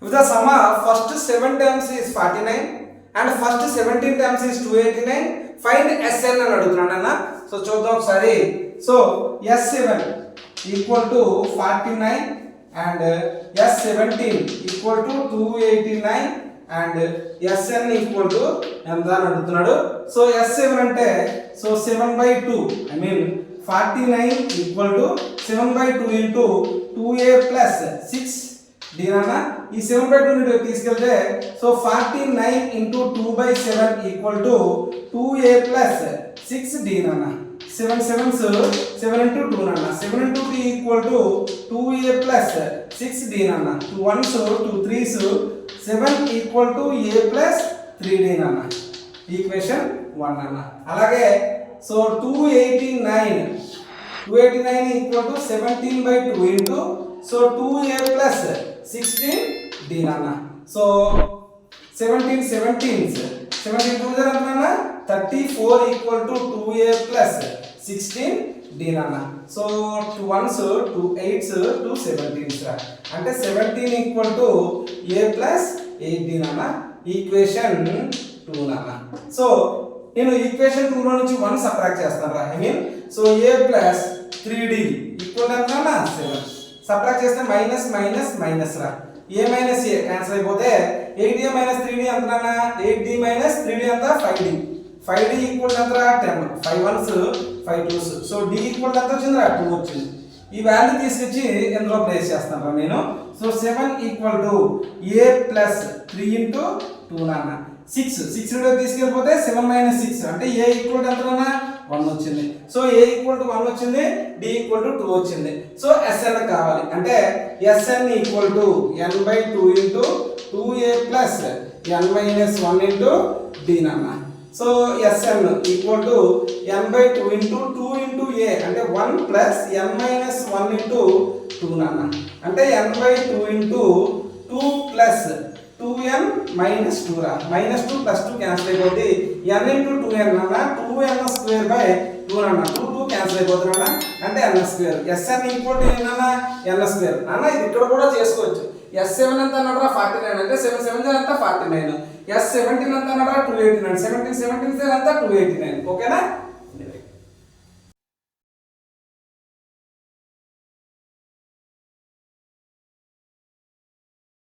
If the sum of first 7 terms is 49 and first 17 terms is 289, find Sn అని అడుగుతున్నాను అన్న. So చూద్దాం ఒకసారి. So S7 equal to 49 and S17 equal to 289 and Sn equal to ఎంత అని అడుగుతున్నాడు. So S7 అంటే so 7/2 I mean 49 equal to 7/2 into 2a plus 6 దీనన్నా ఈ 7/2 ని తీసుకెళ్తే so 49 into 2/7 equal to 2a plus 6 దీనన్నా 7 7s 7 into 2 నన్నా 7 into 2 equal to 2a plus 6 దీనన్నా 2 1s 2 3s 7 equal to a plus 3 దీనన్నా equation 1 అన్న. అలాగే so 289 equal to 17/2 into so 2a plus 16 d నాన్న. So 17 17s 17 2 ఎంత నాన్న 34 equal to 2a plus 16 d నాన్న. So 2 1s 2 8s 2 17s అంటే 17 equal to a plus 8 d నాన్న equation 2 నాన్న. సో నేను ఈక్వేషన్ 2 లో నుంచి 1 సబ్ట్రాక్ట్ చేస్తాను రా. I mean so a plus 3d equal ఎంత నాన్న 7 సబ్ట్రాక్ట్ చేస్తే మైనస్ మైనస్ మైనస్ రా. a మైనస్ a క్యాన్సిల్ అయిపోతే 8d మైనస్ 3d ఎంత నాన్న 8d మైనస్ 3d ఎంత 5d 5d ఈక్వల్ ఎంత రా 10 5 1s 5 2s so d equal ఎంత వచ్చింది రా 2 వచ్చింది. ఈ వాల్యూ తీసుకొచ్చి ఇందులో ప్లేస్ చేస్తాను రా నేను. So 7 equal to a plus 3 into 2 నాన్న 6 6 నుండి తీసుకెళ్ళిపోతే 7 మైనస్ 6 అంటే a ఈక్వల్ ఎంత నాన్న 1 వచ్చింది. సో a ఈక్వల్ టు 1 వచ్చింది d ఈక్వల్ టు 2 వచ్చింది. సో Sn కావాలి అంటే Sn equal to n/2 into 2a plus n minus 1 into d నాన్న. So Sn equal to n/2 into 2 into a అంటే 1 ప్లస్ n మైనస్ 1 ఇంటూ 2 నాన్న అంటే n/2 into 2 plus 2n minus 2 రా minus 2 plus 2 cancel అయిపోతుంది n into 2n అన్న 2n square by 2 అన్న 2 2 cancel అయిపోతుంది అన్న అంటే n square. Sn equal to n n square అన్న. ఇది ఇక్కడ కూడా చేసుకోవచ్చు. S7 ఎంత అన్నారా 49 అంటే 7 7 ఎంత 49 S17 ఎంత అన్నారా 289 17 17 ఎంత 289 ఓకేనా.